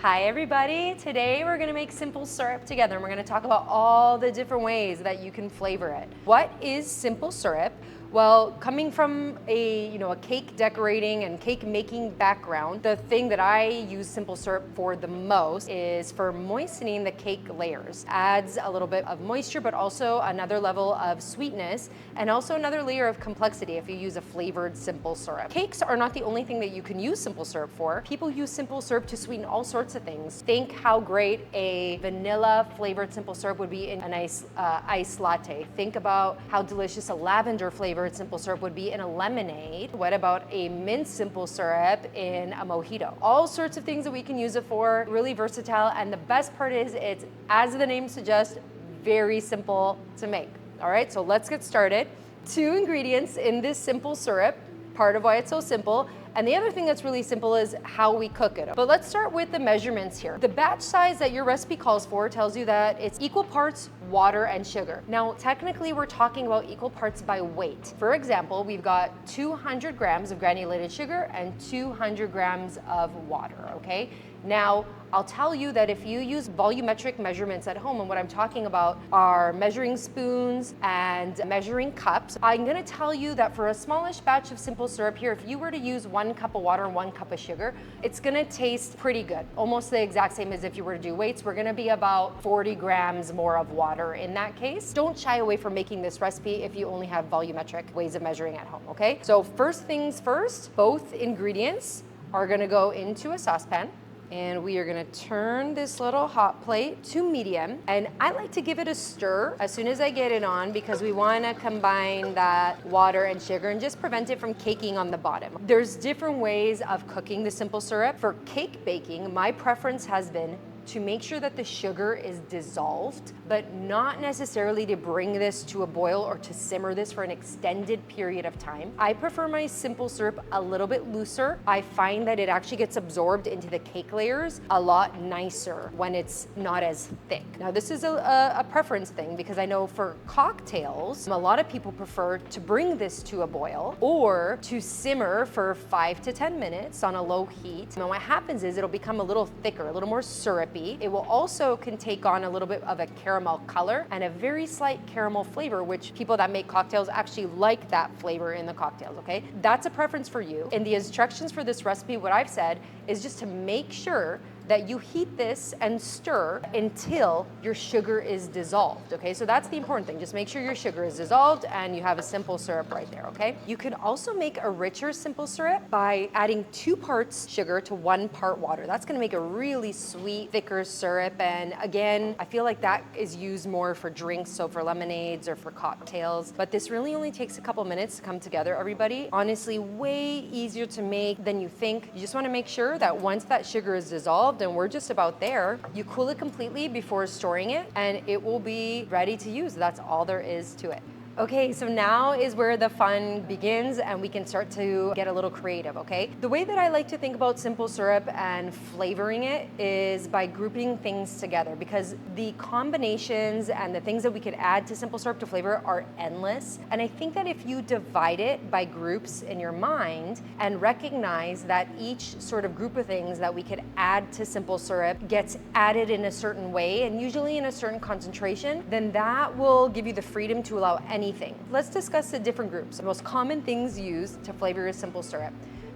Hi everybody! Today we're gonna make simple syrup together and we're gonna talk about all the different ways that you can flavor it. What is simple syrup? Well, coming from a cake decorating and cake making background, the thing that I use simple syrup for the most is for moistening the cake layers. Adds a little bit of moisture, but also another level of sweetness and also another layer of complexity if you use a flavored simple syrup. Cakes are not the only thing that you can use simple syrup for. People use simple syrup to sweeten all sorts of things. Think how great a vanilla flavored simple syrup would be in a nice iced latte. Think about how delicious a lavender flavored simple syrup would be in a lemonade. What about a mint simple syrup in a mojito? All sorts of things that we can use it for, really versatile, and the best part is it's, as the name suggests, very simple to make. All right, so let's get started. 2 ingredients in this simple syrup, part of why it's so simple. And the other thing that's really simple is how we cook it. But let's start with the measurements here. The batch size that your recipe calls for tells you that it's equal parts water and sugar. Now, technically we're talking about equal parts by weight. For example, we've got 200 grams of granulated sugar and 200 grams of water, okay? Now, I'll tell you that if you use volumetric measurements at home, and what I'm talking about are measuring spoons and measuring cups, I'm gonna tell you that for a smallish batch of simple syrup here, if you were to use 1 cup of water and 1 cup of sugar, it's gonna taste pretty good. Almost the exact same as if you were to do weights. We're gonna be about 40 grams more of water in that case. Don't shy away from making this recipe if you only have volumetric ways of measuring at home, okay? So first things first, both ingredients are gonna go into a saucepan. And we are gonna turn this little hot plate to medium. And I like to give it a stir as soon as I get it on because we wanna combine that water and sugar and just prevent it from caking on the bottom. There's different ways of cooking the simple syrup. For cake baking, my preference has been to make sure that the sugar is dissolved, but not necessarily to bring this to a boil or to simmer this for an extended period of time. I prefer my simple syrup a little bit looser. I find that it actually gets absorbed into the cake layers a lot nicer when it's not as thick. Now, this is a preference thing because I know for cocktails, a lot of people prefer to bring this to a boil or to simmer for 5 to 10 minutes on a low heat. And what happens is it'll become a little thicker, a little more syrupy. It will also can take on a little bit of a caramel color and a very slight caramel flavor, which people that make cocktails actually like that flavor in the cocktails, okay? That's a preference for you. In the instructions for this recipe, what I've said is just to make sure that you heat this and stir until your sugar is dissolved, okay? So that's the important thing. Just make sure your sugar is dissolved and you have a simple syrup right there, okay? You could also make a richer simple syrup by adding 2 parts sugar to 1 part water. That's gonna make a really sweet, thicker syrup. And again, I feel like that is used more for drinks, so for lemonades or for cocktails. But this really only takes a couple minutes to come together, everybody. Honestly, way easier to make than you think. You just wanna make sure that once that sugar is dissolved, and we're just about there, you cool it completely before storing it and it will be ready to use. That's all there is to it. Okay, so now is where the fun begins and we can start to get a little creative, okay? The way that I like to think about simple syrup and flavoring it is by grouping things together because the combinations and the things that we could add to simple syrup to flavor are endless. And I think that if you divide it by groups in your mind and recognize that each sort of group of things that we could add to simple syrup gets added in a certain way and usually in a certain concentration, then that will give you the freedom to allow anything. Let's discuss the different groups. The most common things used to flavor your simple syrup.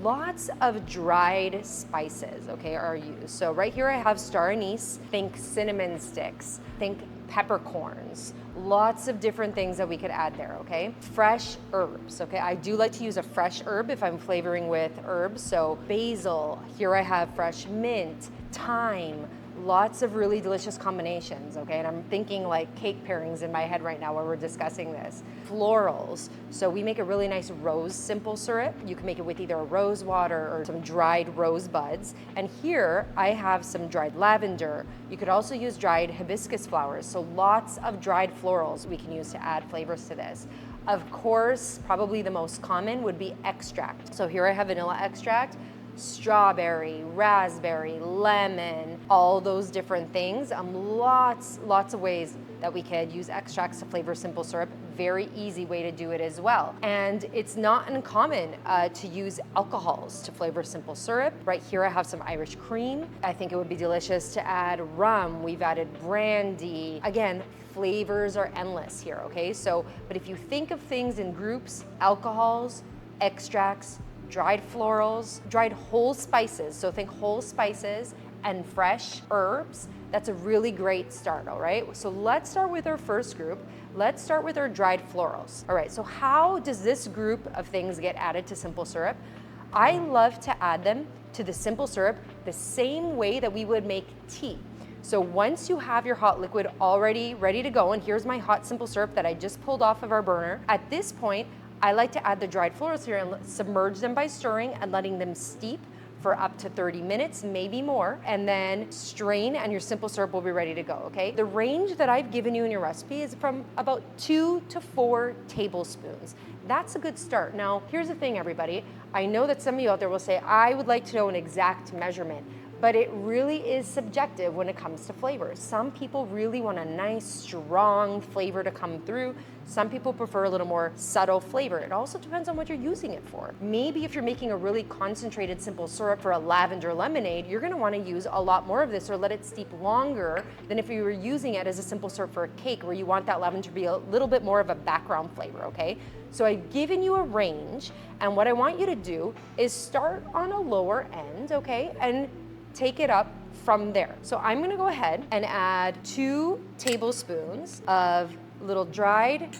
Lots of dried spices, okay, are used. So right here I have star anise, think cinnamon sticks, think peppercorns, lots of different things that we could add there, okay? Fresh herbs, okay? I do like to use a fresh herb if I'm flavoring with herbs. So basil, here I have fresh mint, thyme, lots of really delicious combinations, okay? And I'm thinking like cake pairings in my head right now while we're discussing this. Florals, so we make a really nice rose simple syrup. You can make it with either a rose water or some dried rose buds. And here I have some dried lavender. You could also use dried hibiscus flowers. So lots of dried florals we can use to add flavors to this. Of course, probably the most common would be extract. So here I have vanilla extract, strawberry, raspberry, lemon, all those different things. Lots of ways that we could use extracts to flavor simple syrup. Very easy way to do it as well. And it's not uncommon to use alcohols to flavor simple syrup. Right here I have some Irish cream. I think it would be delicious to add rum. We've added brandy. Again, flavors are endless here, okay? So, but if you think of things in groups, alcohols, extracts, dried florals, dried whole spices, so think whole spices and fresh herbs, that's a really great start, all right? So let's start with our first group. Let's start with our dried florals. All right, so how does this group of things get added to simple syrup? I love to add them to the simple syrup the same way that we would make tea. So once you have your hot liquid already ready to go, and here's my hot simple syrup that I just pulled off of our burner, at this point, I like to add the dried florals here and submerge them by stirring and letting them steep for up to 30 minutes, maybe more, and then strain and your simple syrup will be ready to go, okay? The range that I've given you in your recipe is from about 2 to 4 tablespoons. That's a good start. Now, here's the thing, everybody. I know that some of you out there will say, I would like to know an exact measurement, but it really is subjective when it comes to flavors. Some people really want a nice, strong flavor to come through. Some people prefer a little more subtle flavor. It also depends on what you're using it for. Maybe if you're making a really concentrated simple syrup for a lavender lemonade, you're gonna wanna use a lot more of this or let it steep longer than if you were using it as a simple syrup for a cake where you want that lavender to be a little bit more of a background flavor, okay? So I've given you a range, and what I want you to do is start on a lower end, okay? And take it up from there. So I'm gonna go ahead and add 2 tablespoons of little dried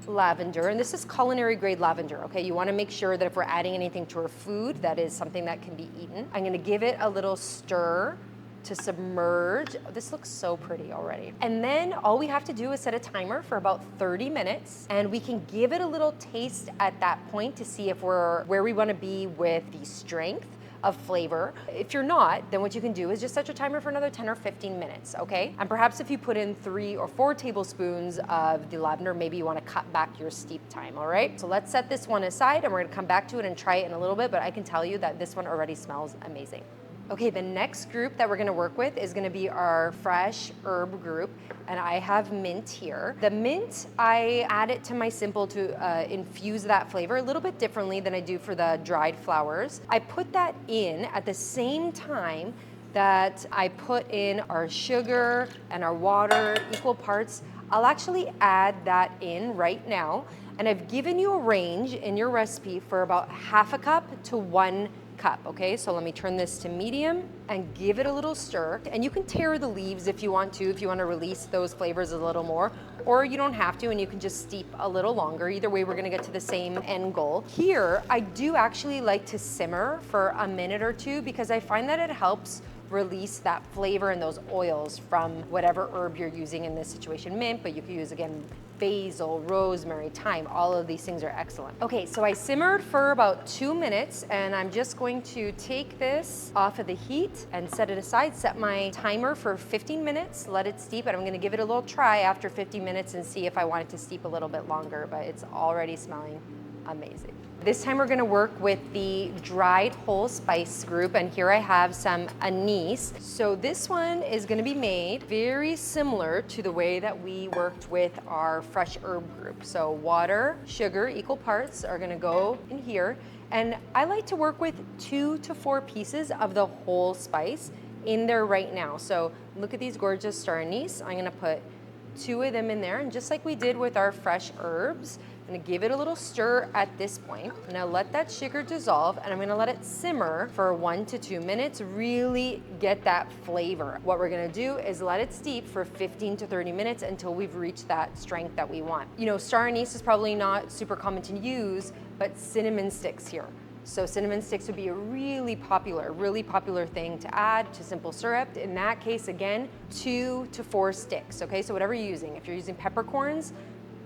lavender, and this is culinary grade lavender, okay? You wanna make sure that if we're adding anything to our food, that is something that can be eaten. I'm gonna give it a little stir to submerge. Oh, this looks so pretty already. And then all we have to do is set a timer for about 30 minutes, and we can give it a little taste at that point to see if we're where we wanna be with the strength of flavor. If you're not, then what you can do is just set your timer for another 10 or 15 minutes, okay? And perhaps if you put in 3 or 4 tablespoons of the lavender, maybe you wanna cut back your steep time, all right? So let's set this one aside and we're gonna come back to it and try it in a little bit, but I can tell you that this one already smells amazing. Okay, the next group that we're gonna work with is gonna be our fresh herb group, and I have mint here. The mint, I add it to my simple to infuse that flavor a little bit differently than I do for the dried flowers. I put that in at the same time that I put in our sugar and our water, equal parts. I'll actually add that in right now, and I've given you a range in your recipe for about 1/2 cup to 1 cup, okay? So let me turn this to medium and give it a little stir. And you can tear the leaves if you want to release those flavors a little more, or you don't have to and you can just steep a little longer. Either way, we're gonna get to the same end goal. Here, I do actually like to simmer for a minute or two because I find that it helps release that flavor and those oils from whatever herb you're using in this situation. Mint, but you could use, again, basil, rosemary, thyme, all of these things are excellent. Okay, so I simmered for about 2 minutes and I'm just going to take this off of the heat and set it aside, set my timer for 15 minutes, let it steep, and I'm gonna give it a little try after 50 minutes and see if I want it to steep a little bit longer, but it's already smelling amazing. This time we're gonna work with the dried whole spice group, and here I have some anise. So this one is gonna be made very similar to the way that we worked with our fresh herb group. So water, sugar, equal parts are gonna go in here, and I like to work with 2 to 4 pieces of the whole spice in there right now. So look at these gorgeous star anise. I'm gonna put 2 of them in there, and just like we did with our fresh herbs, I'm gonna give it a little stir at this point. I'm gonna let that sugar dissolve, and I'm gonna let it simmer for 1 to 2 minutes, really get that flavor. What we're gonna do is let it steep for 15 to 30 minutes until we've reached that strength that we want. You know, star anise is probably not super common to use, but cinnamon sticks here. So cinnamon sticks would be a really popular thing to add to simple syrup. In that case, again, 2 to 4 sticks, okay? So whatever you're using. If you're using peppercorns,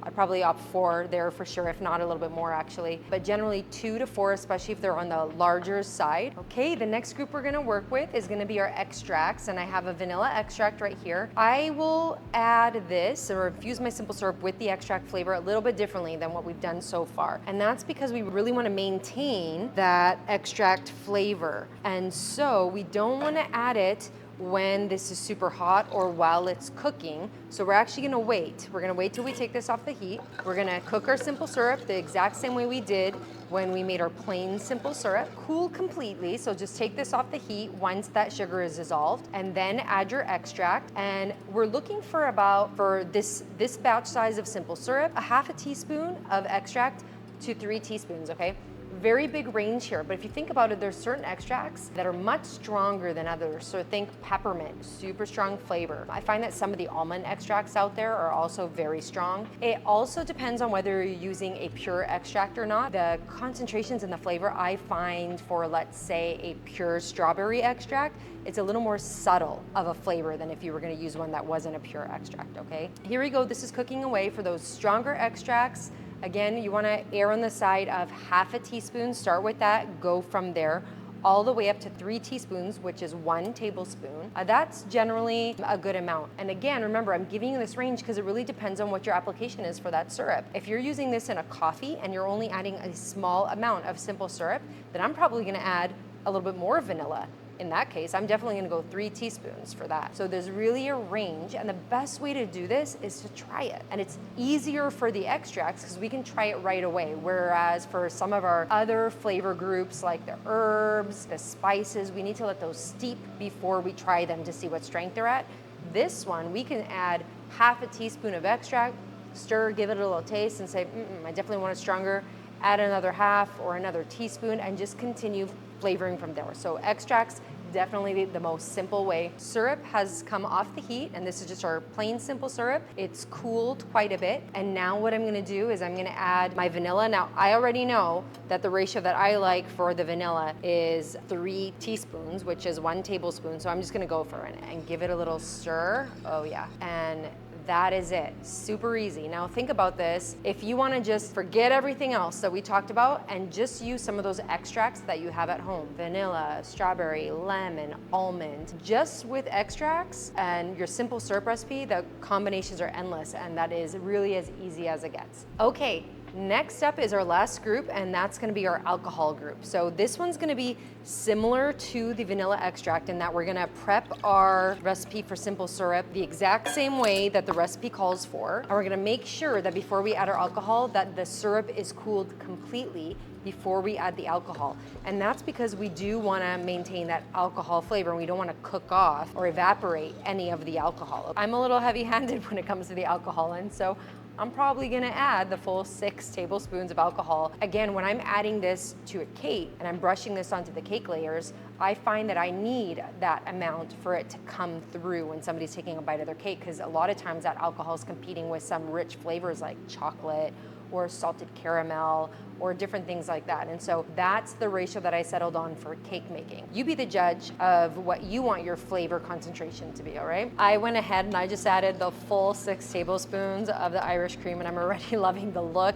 I'd probably opt for there for sure, if not a little bit more actually. But generally 2 to 4, especially if they're on the larger side. Okay, the next group we're gonna work with is gonna be our extracts, and I have a vanilla extract right here. I will add this or infuse my simple syrup with the extract flavor a little bit differently than what we've done so far. And that's because we really wanna maintain that extract flavor. And so we don't wanna add it when this is super hot or while it's cooking. So we're actually gonna wait. We're gonna wait till we take this off the heat. We're gonna cook our simple syrup the exact same way we did when we made our plain simple syrup. Cool completely, so just take this off the heat once that sugar is dissolved, and then add your extract. And we're looking for about, for this batch size of simple syrup, a half a teaspoon of extract to 3 teaspoons, okay? Very big range here, but if you think about it, there's certain extracts that are much stronger than others. So think peppermint, super strong flavor. I find that some of the almond extracts out there are also very strong. It also depends on whether you're using a pure extract or not. The concentrations in the flavor I find for, let's say, a pure strawberry extract, it's a little more subtle of a flavor than if you were gonna use one that wasn't a pure extract, okay? Here we go, this is cooking away for those stronger extracts. Again, you wanna err on the side of half a teaspoon, start with that, go from there, all the way up to 3 teaspoons, which is 1 tablespoon. That's generally a good amount. And again, remember, I'm giving you this range because it really depends on what your application is for that syrup. If you're using this in a coffee and you're only adding a small amount of simple syrup, then I'm probably gonna add a little bit more vanilla. In that case, I'm definitely gonna go 3 teaspoons for that. So there's really a range, and the best way to do this is to try it. And it's easier for the extracts because we can try it right away. Whereas for some of our other flavor groups like the herbs, the spices, we need to let those steep before we try them to see what strength they're at. This one, we can add half a teaspoon of extract, stir, give it a little taste and say, I definitely want it stronger. Add another half or another teaspoon and just continue flavoring from there. So extracts, definitely the most simple way. Syrup has come off the heat, and this is just our plain simple syrup. It's cooled quite a bit, and now what I'm gonna do is I'm gonna add my vanilla. Now, I already know that the ratio that I like for the vanilla is 3 teaspoons, which is 1 tablespoon, so I'm just gonna go for it and give it a little stir. Oh yeah, and that is it, super easy. Now think about this, if you wanna just forget everything else that we talked about and just use some of those extracts that you have at home, vanilla, strawberry, lemon, almond, just with extracts and your simple syrup recipe, the combinations are endless, and that is really as easy as it gets. Okay. Next up is our last group, and that's gonna be our alcohol group. So this one's gonna be similar to the vanilla extract in that we're gonna prep our recipe for simple syrup the exact same way that the recipe calls for. And we're gonna make sure that before we add our alcohol that the syrup is cooled completely before we add the alcohol. And that's because we do wanna maintain that alcohol flavor, and we don't wanna cook off or evaporate any of the alcohol. I'm a little heavy-handed when it comes to the alcohol, and so I'm probably gonna add the full 6 tablespoons of alcohol. Again, when I'm adding this to a cake and I'm brushing this onto the cake layers, I find that I need that amount for it to come through when somebody's taking a bite of their cake, because a lot of times that alcohol is competing with some rich flavors like chocolate or salted caramel or different things like that. And so that's the ratio that I settled on for cake making. You be the judge of what you want your flavor concentration to be, all right? I went ahead and I just added the full 6 tablespoons of the Irish cream, and I'm already loving the look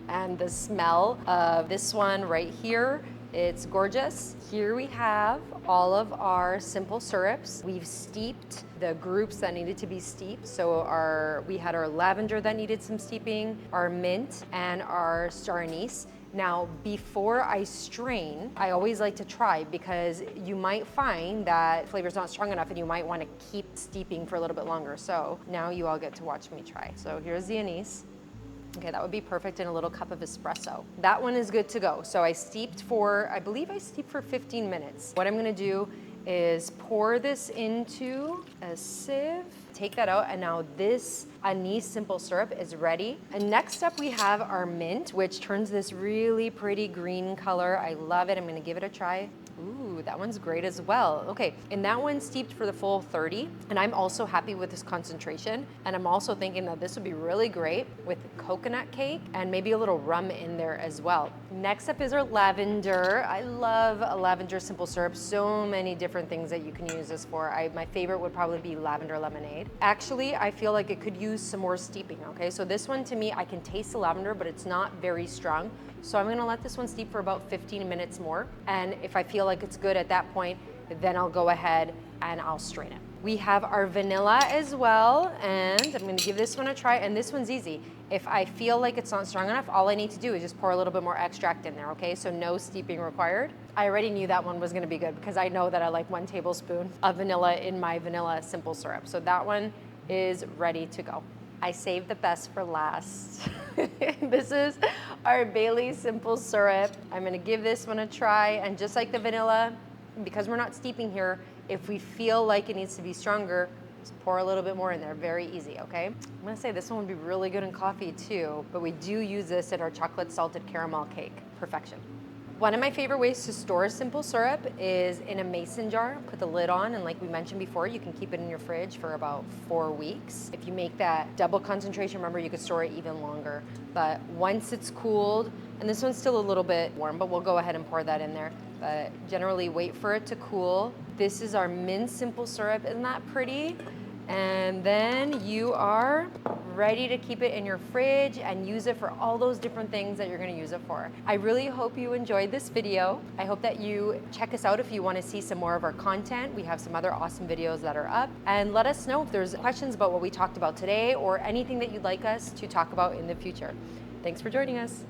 and the smell of this one right here. It's gorgeous. Here we have all of our simple syrups. We've steeped the groups that needed to be steeped. So we had our lavender that needed some steeping, our mint, and our star anise. Now, before I strain, I always like to try, because you might find that flavor's not strong enough and you might want to keep steeping for a little bit longer. So now you all get to watch me try. So here's the anise. Okay, that would be perfect in a little cup of espresso. That one is good to go. So I steeped for, I believe I steeped for 15 minutes. What I'm gonna do is pour this into a sieve, take that out, and now this anise simple syrup is ready. And next up we have our mint, which turns this really pretty green color. I love it. I'm gonna give it a try. Ooh, that one's great as well. Okay, and that one steeped for the full 30, and I'm also happy with this concentration. And I'm also thinking that this would be really great with coconut cake and maybe a little rum in there as well. Next up is our lavender. I love a lavender simple syrup. So many different things that you can use this for. My favorite would probably be lavender lemonade. Actually, I feel like it could use some more steeping, okay? So this one, to me, I can taste the lavender, but it's not very strong. So I'm gonna let this one steep for about 15 minutes more. And if I feel like it's good at that point, then I'll go ahead and I'll strain it. We have our vanilla as well, and I'm gonna give this one a try, and this one's easy. If I feel like it's not strong enough, all I need to do is just pour a little bit more extract in there, okay? So no steeping required. I already knew that one was gonna be good because I know that I like 1 tablespoon of vanilla in my vanilla simple syrup. So that one is ready to go. I saved the best for last. This is our Baileys simple syrup. I'm gonna give this one a try, and just like the vanilla, because we're not steeping here, if we feel like it needs to be stronger, just pour a little bit more in there, very easy, okay? I'm gonna say this one would be really good in coffee too, but we do use this in our chocolate salted caramel cake, perfection. One of my favorite ways to store simple syrup is in a mason jar. Put the lid on, and like we mentioned before, you can keep it in your fridge for about 4 weeks. If you make that double concentration, remember you could store it even longer. But once it's cooled, and this one's still a little bit warm, but we'll go ahead and pour that in there. But generally wait for it to cool. This is our mint simple syrup. Isn't that pretty? And then you are ready to keep it in your fridge and use it for all those different things that you're gonna use it for. I really hope you enjoyed this video. I hope that you check us out if you wanna see some more of our content. We have some other awesome videos that are up. And let us know if there's questions about what we talked about today or anything that you'd like us to talk about in the future. Thanks for joining us.